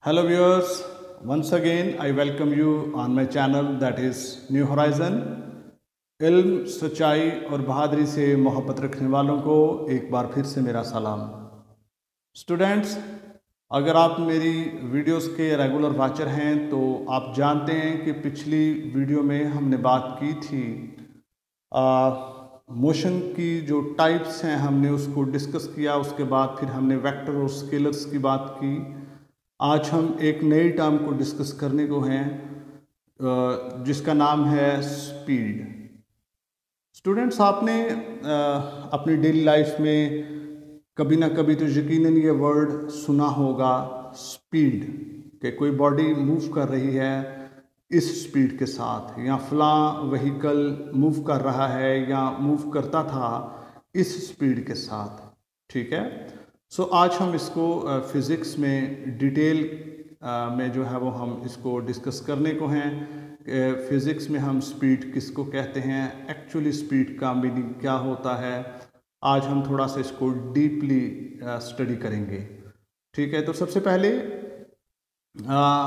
Hello viewers, once again I welcome you on my channel that is New Horizon। इल्म, सच्चाई और बहादुरी से मोहब्बत रखने वालों को एक बार फिर से मेरा सलाम। स्टूडेंट्स, अगर आप मेरी वीडियोस के रेगुलर वाचर हैं तो आप जानते हैं कि पिछली वीडियो में हमने बात की थी मोशन की जो टाइप्स हैं हमने उसको डिस्कस किया। उसके बाद फिर हमने वेक्टर और स्केलर्स की बात की। आज हम एक नई टर्म को डिस्कस करने को हैं जिसका नाम है स्पीड। स्टूडेंट्स, आपने अपनी डेली लाइफ में कभी ना कभी तो यकीनन ये वर्ड सुना होगा, स्पीड, कि कोई बॉडी मूव कर रही है इस स्पीड के साथ, या फलां व्हीकल मूव कर रहा है या मूव करता था इस स्पीड के साथ। ठीक है। सो आज हम इसको फिज़िक्स में डिटेल में जो है वो हम इसको डिस्कस करने को हैं। फिज़िक्स में हम स्पीड किसको कहते हैं, एक्चुअली स्पीड का मीनिंग क्या होता है, आज हम थोड़ा सा इसको डीपली स्टडी करेंगे। ठीक है। तो सबसे पहले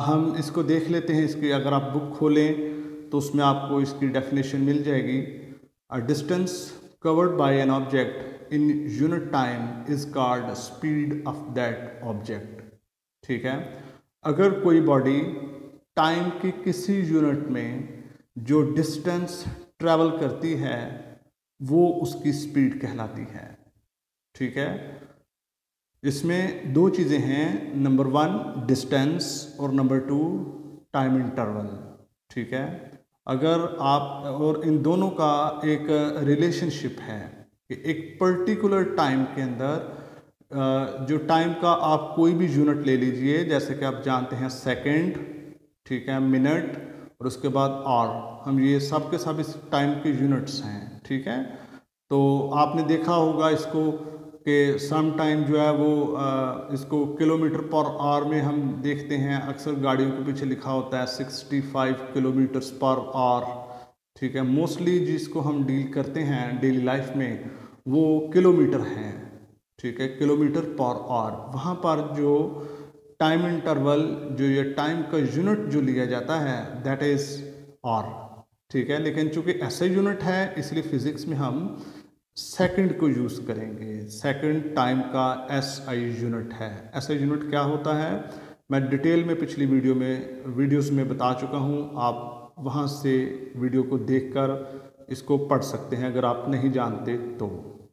हम इसको देख लेते हैं। इसकी अगर आप बुक खोलें तो उसमें आपको इसकी डेफिनेशन मिल जाएगी। A distance covered by an object in unit time is called speed of that object. ठीक है। अगर कोई बॉडी टाइम की किसी यूनिट में जो डिस्टेंस ट्रैवल करती है वो उसकी स्पीड कहलाती है। ठीक है। इसमें दो चीज़ें हैं, नंबर 1 डिस्टेंस और नंबर 2 टाइम इंटरवल। ठीक है। अगर आप, और इन दोनों का एक रिलेशनशिप है कि एक पर्टिकुलर टाइम के अंदर जो टाइम का आप कोई भी यूनिट ले लीजिए, जैसे कि आप जानते हैं सेकंड, ठीक है, मिनट और उसके बाद आवर, हम ये सब के सब इस टाइम के यूनिट्स हैं। ठीक है। तो आपने देखा होगा इसको कि सम टाइम जो है वो इसको किलोमीटर पर आवर में हम देखते हैं। अक्सर गाड़ियों के पीछे लिखा होता है 65 किलोमीटर्स पर आवर। ठीक है। मोस्टली जिसको हम डील करते हैं डेली लाइफ में वो किलोमीटर हैं। ठीक है, किलोमीटर पर आवर। वहाँ पर जो टाइम इंटरवल, जो ये टाइम का यूनिट जो लिया जाता है दैट इज़ आवर। ठीक है। लेकिन चूंकि ऐसे यूनिट है इसलिए फिजिक्स में हम सेकंड को यूज़ करेंगे। सेकंड टाइम का SI यूनिट है। SI यूनिट क्या होता है मैं डिटेल में पिछली वीडियोस में बता चुका हूँ। आप वहाँ से वीडियो को देखकर इसको पढ़ सकते हैं अगर आप नहीं जानते तो।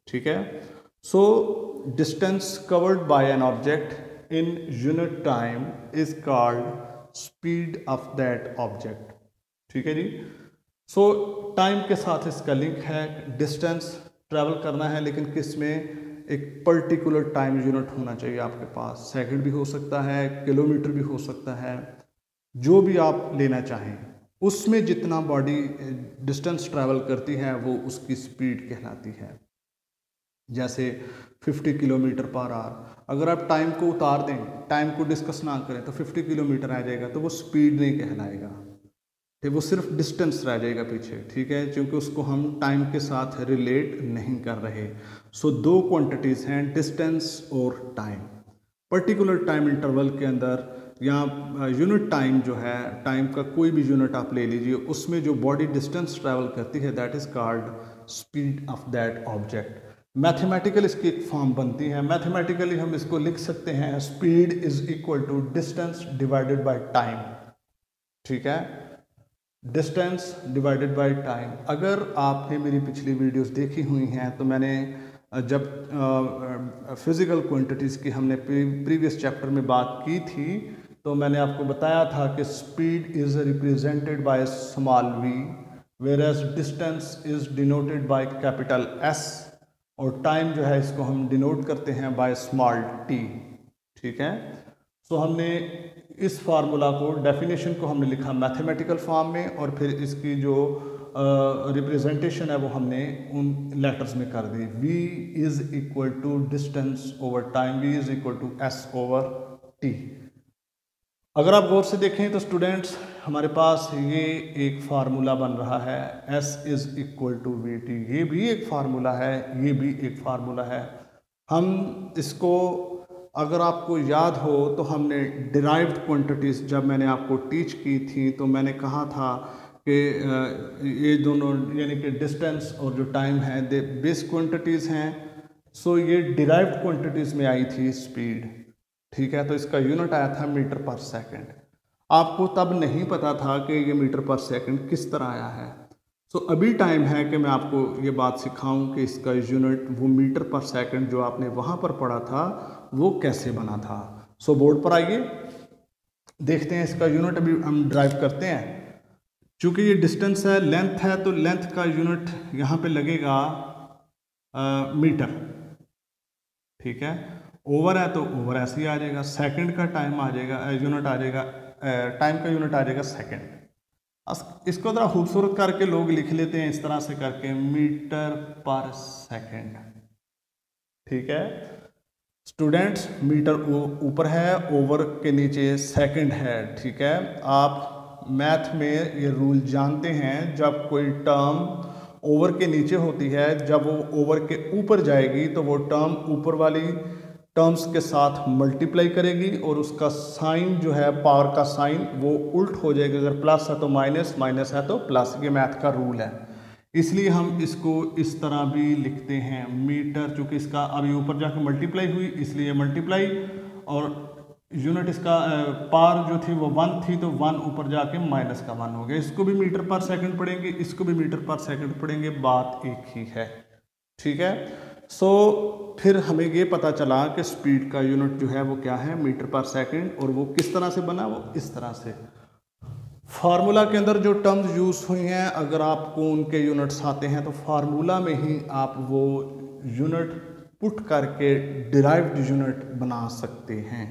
ठीक है। So distance covered by an object in unit time is called speed of that object. ठीक है जी। सो टाइम के साथ इसका लिंक है। डिस्टेंस ट्रैवल करना है लेकिन किस में, एक पर्टिकुलर टाइम यूनिट होना चाहिए आपके पास। सेकंड भी हो सकता है, किलोमीटर भी हो सकता है, जो भी आप लेना चाहें उसमें जितना बॉडी डिस्टेंस ट्रैवल करती है वो उसकी स्पीड कहलाती है। जैसे 50 किलोमीटर पर आवर, अगर आप टाइम को उतार दें, टाइम को डिस्कस ना करें तो 50 किलोमीटर आ जाएगा, तो वो स्पीड नहीं कहलाएगा, वो सिर्फ डिस्टेंस रह जाएगा पीछे। ठीक है, क्योंकि उसको हम टाइम के साथ रिलेट नहीं कर रहे। सो दो क्वांटिटीज़ हैं, डिस्टेंस और टाइम। पर्टिकुलर टाइम इंटरवल के अंदर या यूनिट टाइम जो है, टाइम का कोई भी यूनिट आप ले लीजिए, उसमें जो बॉडी डिस्टेंस ट्रैवल करती है that is called speed of that object. Mathematical इसकी एक फॉर्म बनती है। मैथमेटिकली हम इसको लिख सकते हैं speed is equal to distance divided by time. ठीक है, डिस्टेंस डिवाइडेड बाय टाइम। अगर आपने मेरी पिछली वीडियोस देखी हुई हैं तो मैंने जब फिज़िकल क्वांटिटीज़ की हमने प्रीवियस चैप्टर में बात की थी तो मैंने आपको बताया था कि speed is represented by small v, where as distance is denoted by capital S, और टाइम जो है इसको हम डिनोट करते हैं बाय स्मॉल t। ठीक है। सो हमने इस फार्मूला को, डेफिनेशन को हमने लिखा मैथमेटिकल फॉर्म में, और फिर इसकी जो रिप्रेजेंटेशन है वो हमने उन लेटर्स में कर दी। v is equal to distance over time, v is equal to s over t। अगर आप गौर से देखें तो स्टूडेंट्स, हमारे पास ये एक फार्मूला बन रहा है, s is equal to vt। ये भी एक फार्मूला है, ये भी एक फार्मूला है। हम इसको अगर आपको याद हो तो हमने डिराइव्ड क्वांटिटीज़ जब मैंने आपको टीच की थी तो मैंने कहा था कि ये दोनों यानी कि डिस्टेंस और जो टाइम है दे बेस क्वांटिटीज़ हैं। सो ये डिराइव्ड क्वांटिटीज़ में आई थी स्पीड, ठीक है। तो इसका यूनिट आया था मीटर पर सेकंड। आपको तब नहीं पता था कि ये मीटर पर सेकंड किस तरह आया है। सो अभी टाइम है कि मैं आपको ये बात सिखाऊं कि इसका यूनिट वो मीटर पर सेकंड जो आपने वहाँ पर पढ़ा था वो कैसे बना था। सो बोर्ड पर आइए, देखते हैं इसका यूनिट अभी हम ड्राइव करते हैं। चूँकि ये डिस्टेंस है, लेंथ है, तो लेंथ का यूनिट यहाँ पे लगेगा मीटर, ठीक है। ओवर है तो ओवर ऐसे ही आ जाएगा। सेकंड का टाइम आ जाएगा, यूनिट आ जाएगा, टाइम का यूनिट आ जाएगा सेकंड। इसको ज़रा खूबसूरत करके लोग लिख लेते हैं इस तरह से करके, मीटर पर सेकंड, ठीक है। स्टूडेंट्स, मीटर ऊपर है, ओवर के नीचे सेकंड है, ठीक है। आप मैथ में ये रूल जानते हैं, जब कोई टर्म ओवर के नीचे होती है, जब वो ओवर के ऊपर जाएगी तो वो टर्म ऊपर वाली टर्म्स के साथ मल्टीप्लाई करेगी और उसका साइन जो है, पावर का साइन, वो उल्ट हो जाएगा। अगर प्लस है तो माइनस, माइनस है तो प्लस। ये मैथ का रूल है, इसलिए हम इसको इस तरह भी लिखते हैं मीटर। चूँकि इसका अभी ऊपर जाके मल्टीप्लाई हुई इसलिए मल्टीप्लाई, और यूनिट इसका पावर जो थी वो 1 थी तो 1 ऊपर जाके माइनस का 1 हो गया। इसको भी मीटर पर सेकंड पढ़ेंगे, इसको भी मीटर पर सेकंड पढ़ेंगे, बात एक ही है, ठीक है। सो फिर हमें ये पता चला कि स्पीड का यूनिट जो है वो क्या है, मीटर पर सेकंड। और वो किस तरह से बना, वो इस तरह से। फार्मूला के अंदर जो टर्म्स यूज़ हुई हैं, अगर आपको उनके यूनिट्स आते हैं तो फार्मूला में ही आप वो यूनिट पुट करके डिराइव्ड यूनिट बना सकते हैं,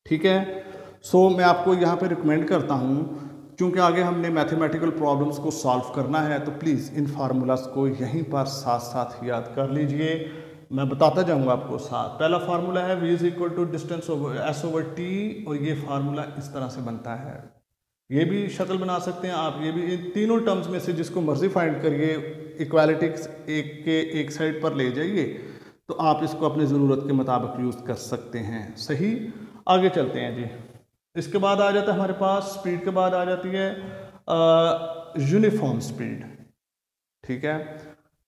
ठीक है। सो मैं आपको यहाँ पे रिकमेंड करता हूँ, क्योंकि आगे हमने मैथमेटिकल प्रॉब्लम्स को सॉल्व करना है, तो प्लीज़ इन फार्मूलाज को यहीं पर साथ साथ याद कर लीजिए। मैं बताता जाऊँगा आपको साथ। पहला फार्मूला है v is equal to distance over s over T, और ये फार्मूला इस तरह से बनता है। ये भी शक्ल बना सकते हैं आप, ये भी इन तीनों टर्म्स में से जिसको मर्जी फाइंड करिए, इक्वालिटी एक के एक साइड पर ले जाइए, तो आप इसको अपनी ज़रूरत के मुताबिक यूज़ कर सकते हैं। सही, आगे चलते हैं जी। इसके बाद आ जाता है हमारे पास, स्पीड के बाद आ जाती है यूनिफॉर्म स्पीड, ठीक है।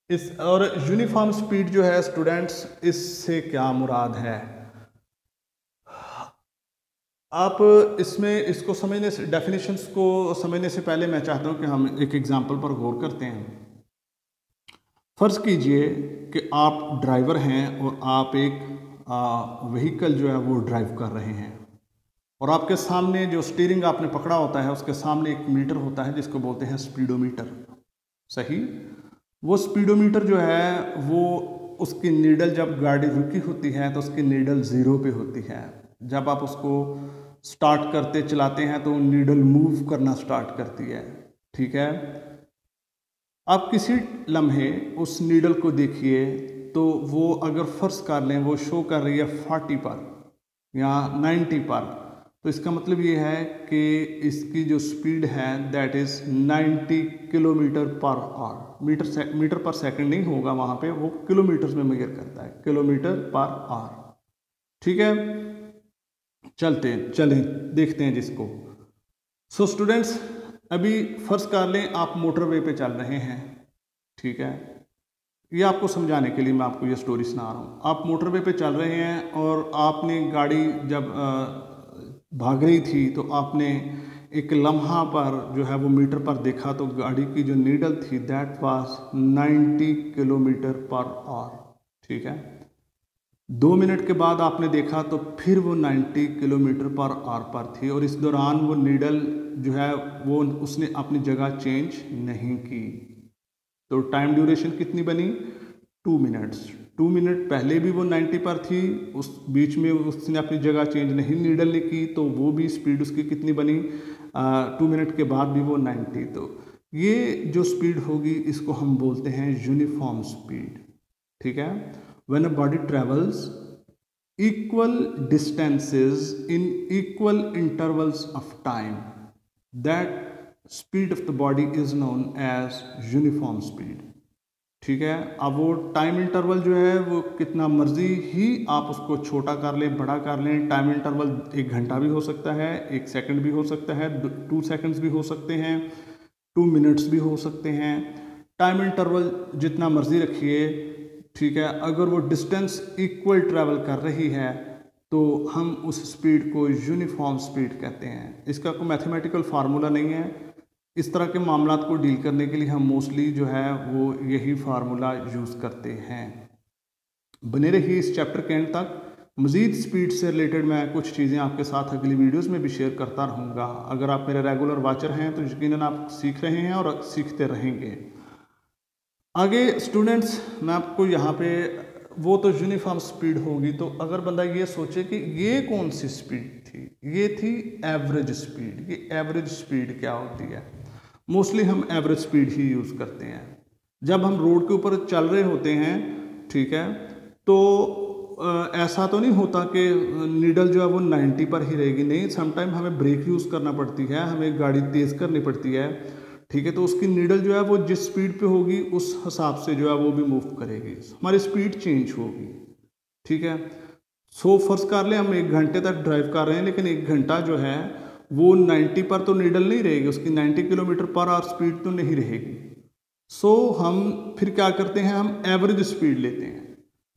इस और यूनिफॉर्म स्पीड जो है स्टूडेंट्स, इससे क्या मुराद है, आप इसमें इसको समझने से, डेफिनेशंस को समझने से पहले मैं चाहता हूं कि हम एक एग्जांपल पर गौर करते हैं। फ़र्ज़ कीजिए कि आप ड्राइवर हैं और आप एक व्हीकल जो है वो ड्राइव कर रहे हैं, और आपके सामने जो स्टीयरिंग आपने पकड़ा होता है उसके सामने एक मीटर होता है जिसको बोलते हैं स्पीडोमीटर, सही। वो स्पीडोमीटर जो है वो, उसकी नीडल जब गाड़ी रुकी होती है तो उसकी नीडल 0 पे होती है। जब आप उसको स्टार्ट करते चलाते हैं तो नीडल मूव करना स्टार्ट करती है, ठीक है। आप किसी लम्हे उस नीडल को देखिए तो वो, अगर फ़र्ज़ कर लें वो शो कर रही है 40 पर या 90 पर, तो इसका मतलब ये है कि इसकी जो स्पीड है that is 90 kilometre per hour. Metre per second नहीं होगा वहाँ पे, वो किलोमीटर्स में मेजर करता है, किलोमीटर पर आवर, ठीक है। चलें देखते हैं जिसको। सो स्टूडेंट्स, अभी फ़र्ज़ कर लें आप मोटरवे पे चल रहे हैं, ठीक है। ये आपको समझाने के लिए मैं आपको ये स्टोरी सुना रहा हूँ। आप मोटरवे पे चल रहे हैं और आपने गाड़ी जब भाग रही थी तो आपने एक लम्हा पर जो है वो मीटर पर देखा तो गाड़ी की जो नीडल थी that was 90 kilometre per our, ठीक है। 2 मिनट के बाद आपने देखा तो फिर वो 90 किलोमीटर पर आवर पर थी, और इस दौरान वो नीडल जो है वो उसने अपनी जगह चेंज नहीं की। तो टाइम ड्यूरेशन कितनी बनी, 2 मिनट्स। 2 मिनट पहले भी वो 90 पर थी, उस बीच में उसने अपनी जगह चेंज नहीं नीडल ने की, तो वो भी स्पीड उसकी कितनी बनी, 2 मिनट के बाद भी वो 90। तो ये जो स्पीड होगी इसको हम बोलते हैं यूनिफॉर्म स्पीड, ठीक है। When a body travels equal distances in equal intervals of time, that speed of the body is known as uniform speed, ठीक है। अब वो टाइम इंटरवल जो है वो कितना मर्जी ही आप उसको छोटा कर लें, बड़ा कर लें। टाइम इंटरवल 1 घंटा भी हो सकता है, 1 सेकंड भी हो सकता है, 2 सेकंड्स भी हो सकते हैं, 2 मिनट्स भी हो सकते हैं। टाइम इंटरवल जितना मर्जी रखिए, ठीक है। अगर वो डिस्टेंस इक्वल ट्रैवल कर रही है तो हम उस स्पीड को यूनिफॉर्म स्पीड कहते हैं। इसका कोई मैथमेटिकल फार्मूला नहीं है। इस तरह के मामलात को डील करने के लिए हम मोस्टली जो है वो यही फार्मूला यूज़ करते हैं। बने रहिए इस चैप्टर के एंड तक। मज़ीद स्पीड से रिलेटेड मैं कुछ चीज़ें आपके साथ अगली वीडियोस में भी शेयर करता रहूँगा। अगर आप मेरे रेगुलर वॉचर हैं तो यकीनन आप सीख रहे हैं और सीखते रहेंगे। आगे स्टूडेंट्स, मैं आपको यहाँ पे वो तो यूनिफॉर्म स्पीड होगी, तो अगर बंदा ये सोचे कि ये कौन सी स्पीड थी, ये थी एवरेज स्पीड। ये एवरेज स्पीड क्या होती है? मोस्टली हम एवरेज स्पीड ही यूज़ करते हैं जब हम रोड के ऊपर चल रहे होते हैं, ठीक है। तो ऐसा तो नहीं होता कि नीडल जो है वो 90 पर ही रहेगी, नहीं। समटाइम हमें ब्रेक यूज़ करना पड़ती है, हमें गाड़ी तेज़ करनी पड़ती है, ठीक है। तो उसकी नीडल जो है वो जिस स्पीड पे होगी उस हिसाब से जो है वो भी मूव करेगी, हमारी स्पीड चेंज होगी, ठीक है। सो फर्ज कर लें हम 1 घंटे तक ड्राइव कर रहे हैं, लेकिन 1 घंटा जो है वो 90 पर तो नीडल नहीं रहेगी, उसकी 90 किलोमीटर पर आवर स्पीड तो नहीं रहेगी। सो हम फिर क्या करते हैं, हम एवरेज स्पीड लेते हैं।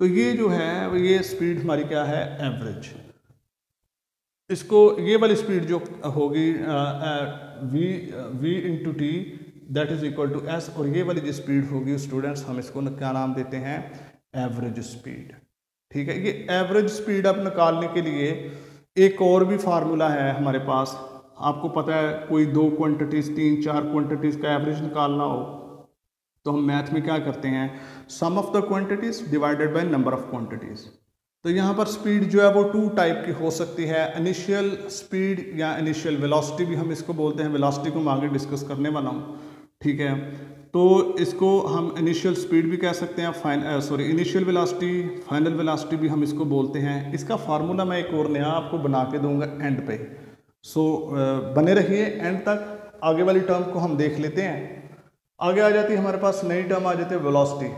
तो ये जो है ये स्पीड हमारी क्या है, एवरेज। इसको ये वाली स्पीड जो होगी v into T that is equal to S, और ये वाली जो स्पीड होगी स्टूडेंट्स हम इसको क्या नाम देते हैं, एवरेज स्पीड, ठीक है। ये एवरेज स्पीड आप निकालने के लिए एक और भी फार्मूला है हमारे पास। आपको पता है कोई 2 क्वांटिटीज़ 3-4 क्वांटिटीज़ का एवरेज निकालना हो तो हम मैथ में क्या करते हैं, sum of the quantities divided by number of quantities. तो यहाँ पर स्पीड जो है वो 2 टाइप की हो सकती है, इनिशियल स्पीड या इनिशियल वेलोसिटी भी हम इसको बोलते हैं। वेलोसिटी को मैं आगे डिस्कस करने वाला हूँ, ठीक है। तो इसको हम इनिशियल स्पीड भी कह सकते हैं, इनिशियल वेलोसिटी, फाइनल वेलोसिटी भी हम इसको बोलते हैं। इसका फार्मूला मैं एक और नया आपको बना के दूंगा एंड पे। सो बने रहिए एंड तक। आगे वाली टर्म को हम देख लेते हैं। आगे आ जाती है हमारे पास नई टर्म आ जाती है वेलोसिटी।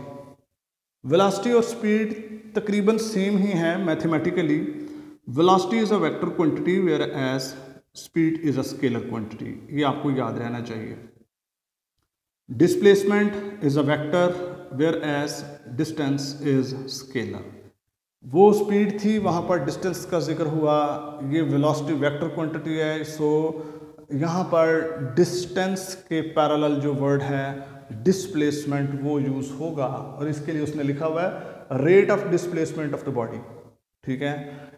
वेलोसिटी और स्पीड तकरीबन सेम ही है mathematically. Velocity is a vector quantity where as speed is a scalar quantity, ये आपको याद रहना चाहिए। Displacement is a vector where as distance is scalar. वो स्पीड थी, वहाँ पर डिस्टेंस का जिक्र हुआ, ये वेलोसिटी वेक्टर क्वांटिटी है। सो यहाँ पर डिस्टेंस के पैरेलल जो वर्ड है डिस्प्लेसमेंट वो यूज़ होगा, और इसके लिए उसने लिखा हुआ है rate of displacement of the body, ठीक है।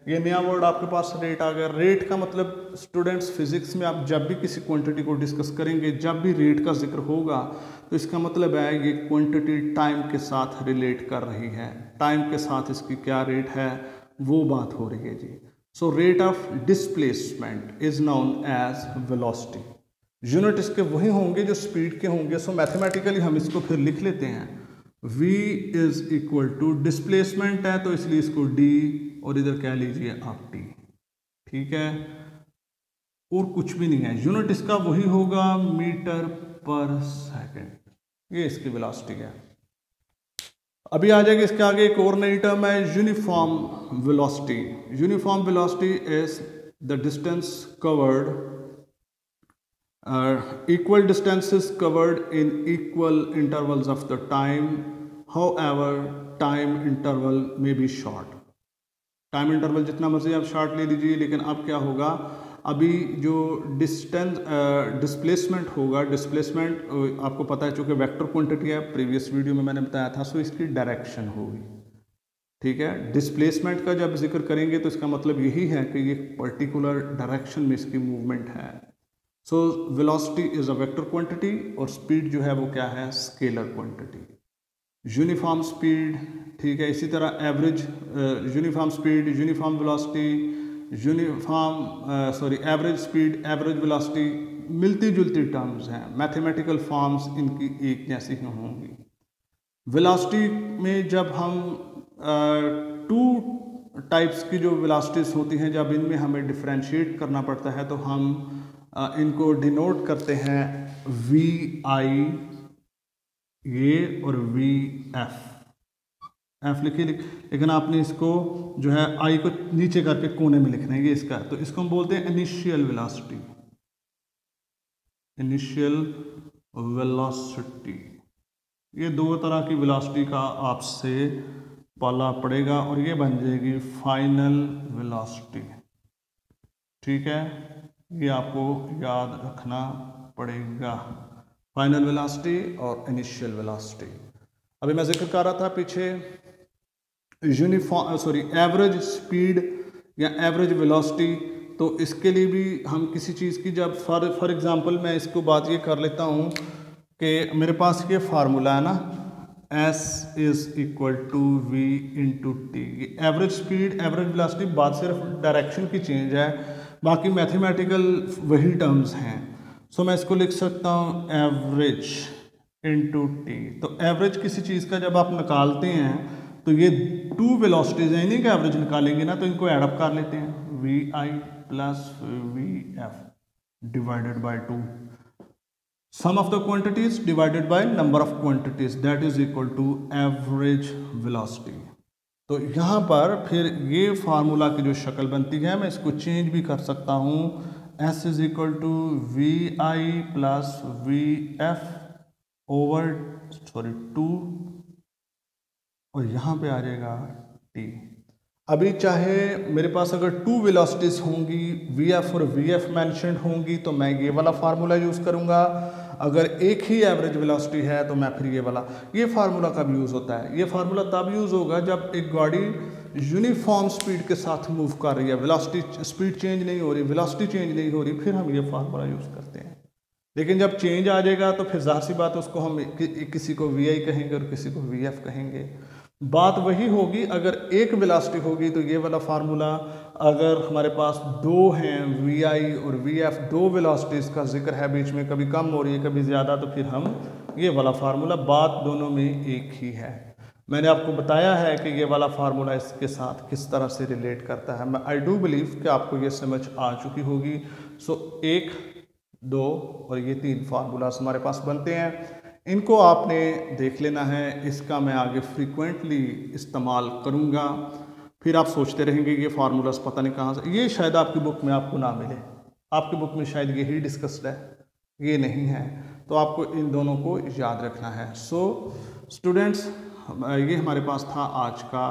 ये नया वर्ड आपके पास रेट आ गया। रेट का मतलब स्टूडेंट्स फिजिक्स में आप जब भी किसी क्वांटिटी को डिस्कस करेंगे, जब भी रेट का जिक्र होगा तो इसका मतलब है ये क्वांटिटी टाइम के साथ रिलेट कर रही है, टाइम के साथ इसकी क्या रेट है वो बात हो रही है जी। So rate of displacement is known as velocity. Unit इसके वही होंगे जो स्पीड के होंगे। सो मैथमेटिकली हम इसको फिर लिख लेते हैं, v is equal to displacement है तो इसलिए इसको d और इधर कह लीजिए आप t, ठीक है। और कुछ भी नहीं है, यूनिट इसका वही होगा मीटर पर सेकंड, ये इसकी वेलोसिटी है। अभी आ जाएगी इसके आगे एक और नई टर्म है uniform velocity. Uniform velocity is the distance covered equal distances covered in equal intervals of the time, however time interval may be short। Time interval जितना मर्जी आप शॉर्ट ले लीजिए, लेकिन अब क्या होगा, अभी जो डिस्प्लेसमेंट होगा, डिस्प्लेसमेंट आपको पता है चूँकि वेक्टर क्वांटिटी है, प्रीवियस वीडियो में मैंने बताया था। सो इसकी डायरेक्शन होगी, ठीक है। डिस्प्लेसमेंट का जब जिक्र करेंगे तो इसका मतलब यही है कि ये पर्टिकुलर डायरेक्शन में इसकी मूवमेंट है। So velocity is a vector quantity और स्पीड जो है वो क्या है, स्केलर क्वांटिटी। यूनिफॉर्म स्पीड, ठीक है। इसी तरह average, uniform speed, uniform velocity, average speed, average velocity मिलती जुलती टर्म्स हैं, मैथमेटिकल फॉर्म्स इनकी एक जैसी ही होंगी। वेलोसिटी में जब हम 2 टाइप्स की जो वेलोसिटीज होती हैं, जब इनमें हमें डिफ्रेंशिएट करना पड़ता है तो हम इनको डिनोट करते हैं VI ये और वी एफ लिखिए, लेकिन आपने इसको जो है आई को नीचे करके कोने में लिखना है, ये इसका। तो इसको हम बोलते हैं इनिशियल वेलोसिटी, इनिशियल वेलोसिटी। ये दो तरह की वेलोसिटी का आपसे पाला पड़ेगा और ये बन जाएगी फाइनल वेलोसिटी। ठीक है, ये आपको याद रखना पड़ेगा, फाइनल वेलोसिटी और इनिशियल वेलोसिटी। अभी मैं जिक्र कर रहा था पीछे एवरेज स्पीड या एवरेज वेलोसिटी। तो इसके लिए भी हम किसी चीज़ की जब फॉर एग्जांपल मैं इसको बात ये कर लेता हूँ कि मेरे पास ये फार्मूला है ना, S is equal to V into T. Average speed average velocity, बात सिर्फ डायरेक्शन की चेंज है, बाकी मैथमेटिकल वही टर्म्स हैं। सो मैं इसको लिख सकता हूँ एवरेज इंटू टी। तो एवरेज किसी चीज़ का जब आप निकालते हैं तो ये टू वेलोसिटीज हैं, इन्हीं का एवरेज निकालेंगे ना, तो इनको एडअप कर लेते हैं, V I plus V F divided by two. Sum of the quantities divided by number of quantities, that is equal to average velocity। तो यहाँ पर फिर ये फार्मूला की जो शक्ल बनती है, मैं इसको चेंज भी कर सकता हूँ, S is equal to V I plus V F over two, और यहाँ पे आ जाएगा t। अभी चाहे मेरे पास अगर टू वेलोसिटीज होंगी, वी एफ और वी एफ मैंशनड होंगी, तो मैं ये वाला फार्मूला यूज़ करूँगा। अगर एक ही एवरेज वेलोसिटी है तो मैं फिर ये वाला, ये फार्मूला कब यूज़ होता है? ये फार्मूला तब यूज़ होगा जब एक गाड़ी यूनिफॉर्म स्पीड के साथ मूव कर रही है, वेलोसिटी स्पीड चेंज नहीं हो रही, वेलोसिटी चेंज नहीं हो रही, फिर हम ये फार्मूला यूज़ करते हैं। लेकिन जब चेंज आ जाएगा तो फिर ज़ाहिर सी बात है उसको हम किसी को वी आई कहेंगे और किसी को वी एफ कहेंगे। बात वही होगी, अगर एक वेलोसिटी होगी तो ये वाला फार्मूला, अगर हमारे पास दो हैं वी आई और वी एफ, दो वेलोसिटीज़ का जिक्र है, बीच में कभी कम हो रही है कभी ज़्यादा, तो फिर हम ये वाला फार्मूला, बात दोनों में एक ही है। मैंने आपको बताया है कि ये वाला फार्मूला इसके साथ किस तरह से रिलेट करता है। मैं आई डू बिलीव कि आपको ये समझ आ चुकी होगी। सो एक, दो और ये तीन फार्मूलाज हमारे पास बनते हैं, इनको आपने देख लेना है। इसका मैं आगे फ्रीक्वेंटली इस्तेमाल करूँगा। फिर आप सोचते रहेंगे ये फार्मूलाज पता नहीं कहाँ से, ये शायद आपकी बुक में आपको ना मिले, आपकी बुक में शायद यही डिस्कस्ड है, ये नहीं है, तो आपको इन दोनों को याद रखना है। सो स्टूडेंट्स, ये हमारे पास था आज का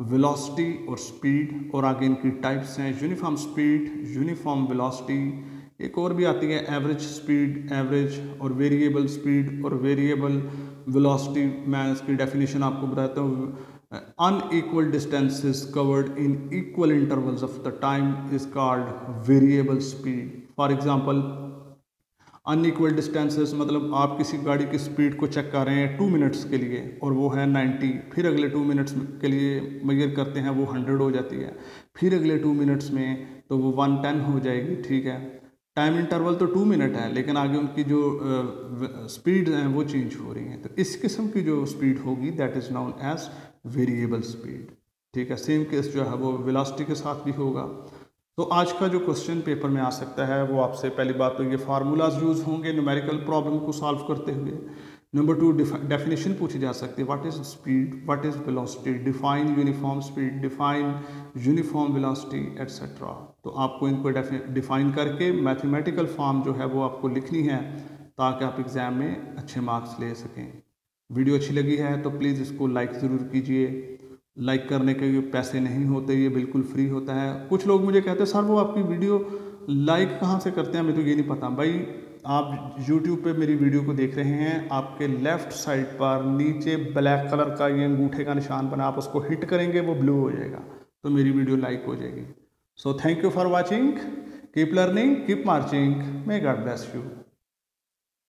वेलोसिटी और स्पीड, और आगे इनकी टाइप्स हैं, यूनिफॉर्म स्पीड, यूनिफॉर्म वेलोसिटी, एक और भी आती है एवरेज स्पीड, एवरेज और वेरिएबल स्पीड और वेरिएबल वेलोसिटी। मैं इसकी डेफिनेशन आपको बताता हूँ। Unequal distances covered in equal intervals of the time is called variable speed. For example, unequal distances मतलब आप किसी गाड़ी की स्पीड को चेक कर रहे हैं 2 मिनट्स के लिए और वो है 90, फिर अगले 2 मिनट्स के लिए मेजर करते हैं वो 100 हो जाती है, फिर अगले 2 मिनट्स में तो वो 110 हो जाएगी। ठीक है, टाइम इंटरवल तो 2 मिनट है, लेकिन आगे उनकी जो स्पीड हैं वो चेंज हो रही हैं, तो इस किस्म की जो स्पीड होगी that is known as variable speed. ठीक है, सेम केस जो है वो वेलोसिटी के साथ भी होगा। तो आज का जो क्वेश्चन पेपर में आ सकता है वो आपसे, पहली बात तो ये फार्मूलाज यूज़ होंगे न्यूमेरिकल प्रॉब्लम को सॉल्व करते हुए। नंबर 2, डेफिनेशन पूछी जा सकती है, what is speed, what is velocity, define uniform speed, define uniform velocity etcetera. तो आपको इनको डिफाइन करके मैथमेटिकल फॉर्म जो है वो आपको लिखनी है ताकि आप एग्ज़ाम में अच्छे मार्क्स ले सकें। वीडियो अच्छी लगी है तो प्लीज़ इसको लाइक ज़रूर कीजिए। लाइक करने के पैसे नहीं होते, ये बिल्कुल फ्री होता है। कुछ लोग मुझे कहते हैं सर वो आपकी वीडियो लाइक कहाँ से करते हैं, हमें तो ये नहीं पता। भाई आप YouTube पे मेरी वीडियो को देख रहे हैं, आपके लेफ़्ट साइड पर नीचे ब्लैक कलर का ये अंगूठे का निशान बना, आप उसको हिट करेंगे वो ब्लू हो जाएगा, तो मेरी वीडियो लाइक हो जाएगी। So thank you for watching, keep learning, keep marching, may God bless you.